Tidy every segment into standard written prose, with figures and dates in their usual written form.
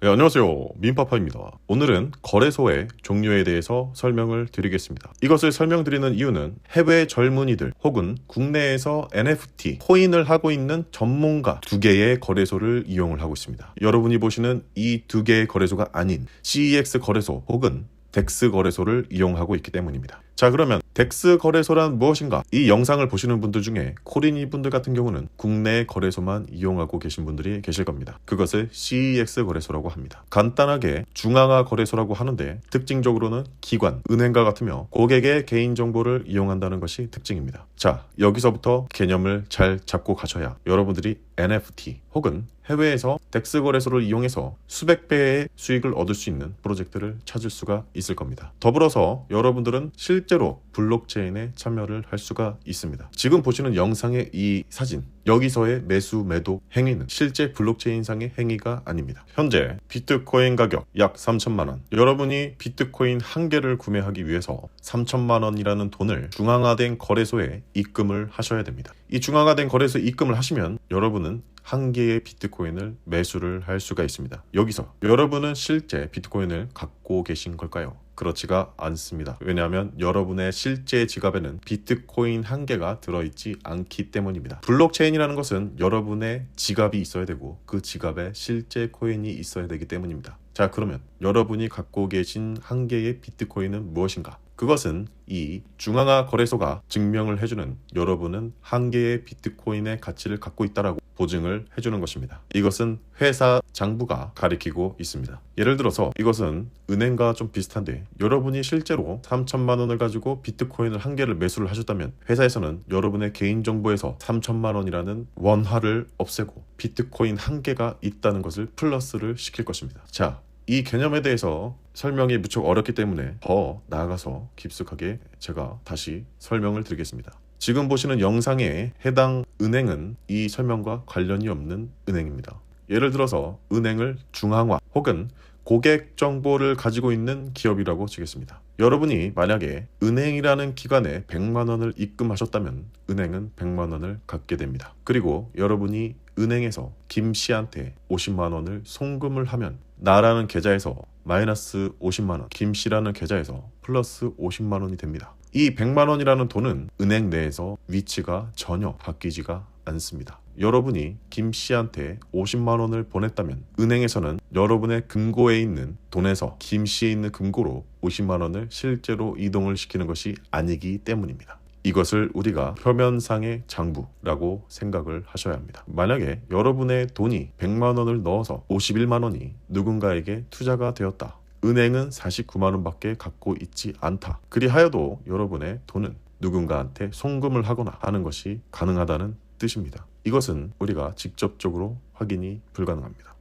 네, 안녕하세요. 민파파입니다. 오늘은 거래소의 종류에 대해서 설명을 드리겠습니다. 이것을 설명드리는 이유는 해외 젊은이들 혹은 국내에서 NFT, 코인을 하고 있는 전문가 두 개의 거래소를 이용을 하고 있습니다. 여러분이 보시는 이 두 개의 거래소가 아닌 CEX 거래소 혹은 덱스 거래소를 이용하고 있기 때문입니다. 자, 그러면 덱스 거래소란 무엇인가? 이 영상을 보시는 분들 중에 코린이 분들 같은 경우는 국내 거래소만 이용하고 계신 분들이 계실 겁니다. 그것을 CEX 거래소라고 합니다. 간단하게 중앙화 거래소라고 하는데 특징적으로는 기관, 은행과 같으며 고객의 개인정보를 이용한다는 것이 특징입니다. 자, 여기서부터 개념을 잘 잡고 가셔야 여러분들이 NFT 혹은 해외에서 덱스 거래소를 이용해서 수백 배의 수익을 얻을 수 있는 프로젝트를 찾을 수가 있을 겁니다. 더불어서 여러분들은 실제로 블록체인에 참여를 할 수가 있습니다. 지금 보시는 영상의 이 사진, 여기서의 매수 매도 행위는 실제 블록체인상의 행위가 아닙니다. 현재 비트코인 가격 약 3천만 원. 여러분이 비트코인 한 개를 구매하기 위해서 3천만 원이라는 돈을 중앙화된 거래소에 입금을 하셔야 됩니다. 이 중앙화된 거래소에 입금을 하시면 여러분은 한 개의 비트코인을 매수를 할 수가 있습니다. 여기서 여러분은 실제 비트코인을 갖고 계신 걸까요? 그렇지가 않습니다. 왜냐하면 여러분의 실제 지갑에는 비트코인 한 개가 들어있지 않기 때문입니다. 블록체인이라는 것은 여러분의 지갑이 있어야 되고 그 지갑에 실제 코인이 있어야 되기 때문입니다. 자, 그러면 여러분이 갖고 계신 한 개의 비트코인은 무엇인가? 그것은 이 중앙화 거래소가 증명을 해주는 여러분은 한 개의 비트코인의 가치를 갖고 있다라고 보증을 해주는 것입니다. 이것은 회사 장부가 가리키고 있습니다. 예를 들어서 이것은 은행과 좀 비슷한데 여러분이 실제로 3천만 원을 가지고 비트코인을 한 개를 매수를 하셨다면 회사에서는 여러분의 개인정보에서 3천만 원이라는 원화를 없애고 비트코인 한 개가 있다는 것을 플러스를 시킬 것입니다. 자, 이 개념에 대해서 설명이 무척 어렵기 때문에 더 나아가서 깊숙하게 제가 다시 설명을 드리겠습니다. 지금 보시는 영상에 해당 은행은 이 설명과 관련이 없는 은행입니다. 예를 들어서 은행을 중앙화 혹은 고객 정보를 가지고 있는 기업이라고 치겠습니다. 여러분이 만약에 은행이라는 기관에 100만 원을 입금하셨다면 은행은 100만 원을 갖게 됩니다. 그리고 여러분이 은행에서 김 씨한테 50만 원을 송금을 하면 나라는 계좌에서 마이너스 50만 원, 김 씨라는 계좌에서 플러스 50만 원이 됩니다. 이 100만 원이라는 돈은 은행 내에서 위치가 전혀 바뀌지가 않습니다. 여러분이 김 씨한테 50만 원을 보냈다면 은행에서는 여러분의 금고에 있는 돈에서 김 씨에 있는 금고로 50만 원을 실제로 이동을 시키는 것이 아니기 때문입니다. 이것을 우리가 표면상의 장부라고 생각을 하셔야 합니다. 만약에 여러분의 돈이 100만 원을 넣어서 51만 원이 누군가에게 투자가 되었다. 은행은 49만 원밖에 갖고 있지 않다. 그리하여도 여러분의 돈은 누군가한테 송금을 하거나 하는 것이 가능하다는 뜻입니다. 이것은 우리가 직접적으로 확인이 불가능합니다.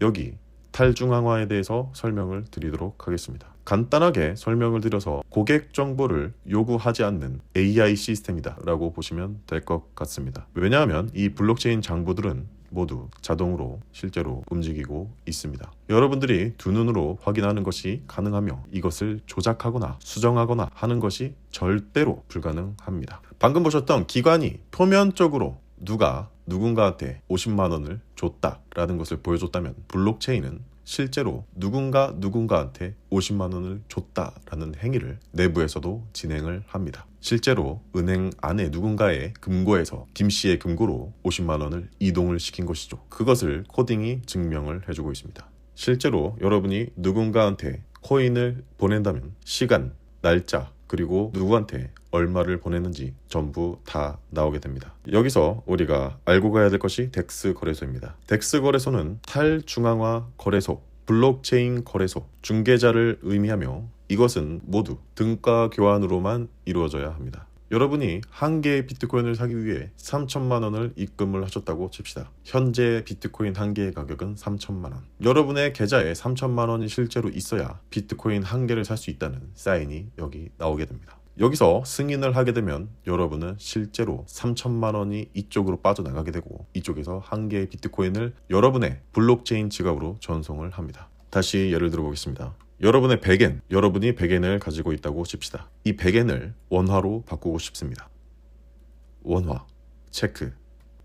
여기 탈중앙화에 대해서 설명을 드리도록 하겠습니다. 간단하게 설명을 드려서 고객 정보를 요구하지 않는 AI 시스템이다 라고 보시면 될 것 같습니다. 왜냐하면 이 블록체인 장부들은 모두 자동으로 실제로 움직이고 있습니다. 여러분들이 두 눈으로 확인하는 것이 가능하며 이것을 조작하거나 수정하거나 하는 것이 절대로 불가능합니다. 방금 보셨던 기관이 표면적으로 누가 누군가한테 50만 원을 줬다라는 것을 보여줬다면 블록체인은 실제로 누군가한테 50만 원을 줬다라는 행위를 내부에서도 진행을 합니다. 실제로 은행 안에 누군가의 금고에서 김 씨의 금고로 50만 원을 이동을 시킨 것이죠. 그것을 코딩이 증명을 해주고 있습니다. 실제로 여러분이 누군가한테 코인을 보낸다면 시간, 날짜, 그리고 누구한테 얼마를 보냈는지 전부 다 나오게 됩니다. 여기서 우리가 알고 가야 될 것이 덱스 거래소입니다. 덱스 거래소는 탈중앙화 거래소, 블록체인 거래소, 중개자를 의미하며 이것은 모두 등가 교환으로만 이루어져야 합니다. 여러분이 한 개의 비트코인을 사기 위해 3천만 원을 입금을 하셨다고 칩시다. 현재 비트코인 한 개의 가격은 3천만 원. 여러분의 계좌에 3천만 원이 실제로 있어야 비트코인 한 개를 살 수 있다는 사인이 여기 나오게 됩니다. 여기서 승인을 하게 되면 여러분은 실제로 3천만 원이 이쪽으로 빠져나가게 되고 이쪽에서 한 개의 비트코인을 여러분의 블록체인 지갑으로 전송을 합니다. 다시 예를 들어 보겠습니다. 여러분의 100엔, 여러분이 100엔을 가지고 있다고 칩시다. 이 100엔을 원화로 바꾸고 싶습니다. 원화, 체크.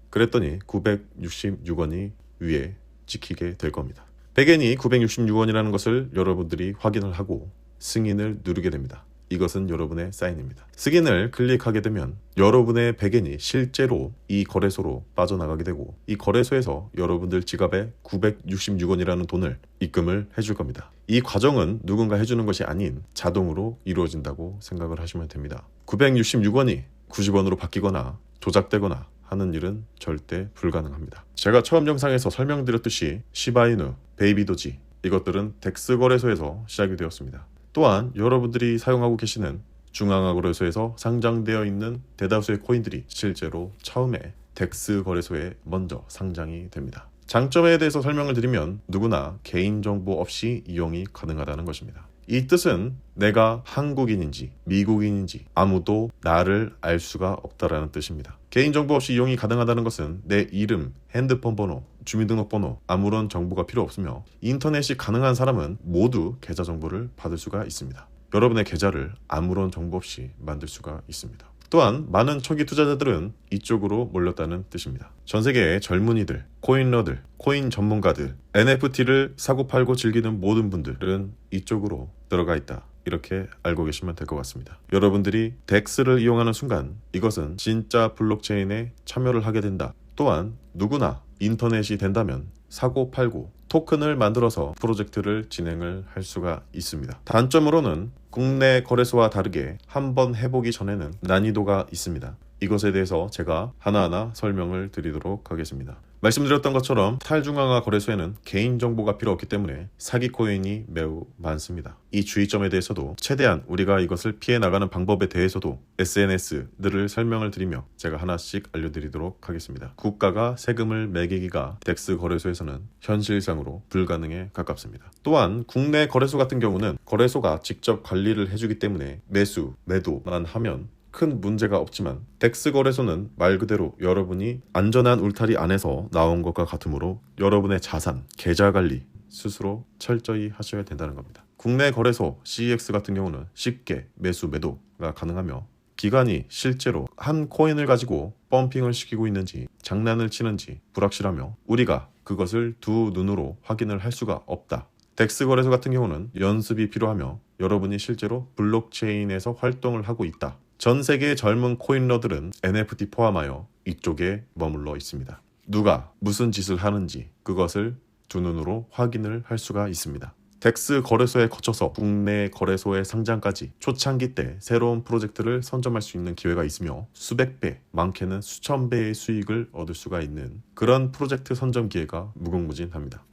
그랬더니 966원이 위에 찍히게 될 겁니다. 백엔이 966원이라는 것을 여러분들이 확인을 하고 승인을 누르게 됩니다. 이것은 여러분의 사인입니다. 승인을 클릭하게 되면 여러분의 백엔이 실제로 이 거래소로 빠져나가게 되고 이 거래소에서 여러분들 지갑에 966원이라는 돈을 입금을 해줄 겁니다. 이 과정은 누군가 해주는 것이 아닌 자동으로 이루어진다고 생각을 하시면 됩니다. 966원이 90원으로 바뀌거나 조작되거나 하는 일은 절대 불가능합니다. 제가 처음 영상에서 설명드렸듯이 시바이누, 베이비도지 이것들은 덱스 거래소에서 시작이 되었습니다. 또한 여러분들이 사용하고 계시는 중앙화 거래소에서 상장되어 있는 대다수의 코인들이 실제로 처음에 덱스 거래소에 먼저 상장이 됩니다. 장점에 대해서 설명을 드리면 누구나 개인정보 없이 이용이 가능하다는 것입니다. 이 뜻은 내가 한국인인지 미국인인지 아무도 나를 알 수가 없다라는 뜻입니다. 개인정보 없이 이용이 가능하다는 것은 내 이름, 핸드폰 번호, 주민등록번호 아무런 정보가 필요 없으며 인터넷이 가능한 사람은 모두 계좌 정보를 받을 수가 있습니다. 여러분의 계좌를 아무런 정보 없이 만들 수가 있습니다. 또한 많은 초기 투자자들은 이쪽으로 몰렸다는 뜻입니다. 전 세계의 젊은이들, 코인러들, 코인 전문가들, NFT를 사고 팔고 즐기는 모든 분들은 이쪽으로 들어가 있다. 이렇게 알고 계시면 될 것 같습니다. 여러분들이 덱스를 이용하는 순간 이것은 진짜 블록체인에 참여를 하게 된다. 또한 누구나 인터넷이 된다면 사고 팔고 토큰을 만들어서 프로젝트를 진행을 할 수가 있습니다. 단점으로는 국내 거래소와 다르게 한번 해보기 전에는 난이도가 있습니다. 이것에 대해서 제가 하나하나 설명을 드리도록 하겠습니다. 말씀드렸던 것처럼 탈중앙화 거래소에는 개인정보가 필요 없기 때문에 사기 코인이 매우 많습니다. 이 주의점에 대해서도 최대한 우리가 이것을 피해 나가는 방법에 대해서도 SNS들을 설명을 드리며 제가 하나씩 알려드리도록 하겠습니다. 국가가 세금을 매기기가 덱스 거래소에서는 현실상으로 불가능에 가깝습니다. 또한 국내 거래소 같은 경우는 거래소가 직접 관리를 해주기 때문에 매수, 매도만 하면 큰 문제가 없지만 덱스 거래소는 말 그대로 여러분이 안전한 울타리 안에서 나온 것과 같으므로 여러분의 자산, 계좌 관리 스스로 철저히 하셔야 된다는 겁니다. 국내 거래소 CEX 같은 경우는 쉽게 매수, 매도가 가능하며 기관이 실제로 한 코인을 가지고 펌핑을 시키고 있는지 장난을 치는지 불확실하며 우리가 그것을 두 눈으로 확인을 할 수가 없다. 덱스 거래소 같은 경우는 연습이 필요하며 여러분이 실제로 블록체인에서 활동을 하고 있다. 전 세계의 젊은 코인러들은 NFT 포함하여 이쪽에 머물러 있습니다. 누가 무슨 짓을 하는지 그것을 두 눈으로 확인을 할 수가 있습니다. 덱스 거래소에 거쳐서 국내 거래소의 상장까지 초창기 때 새로운 프로젝트를 선점할 수 있는 기회가 있으며 수백 배, 많게는 수천 배의 수익을 얻을 수가 있는 그런 프로젝트 선점 기회가 무궁무진합니다.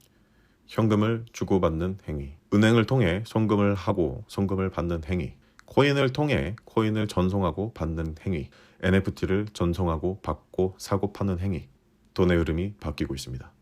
현금을 주고받는 행위, 은행을 통해 송금을 하고 송금을 받는 행위, 코인을 통해 코인을 전송하고 받는 행위, NFT를 전송하고 받고 사고 파는 행위, 돈의 흐름이 바뀌고 있습니다.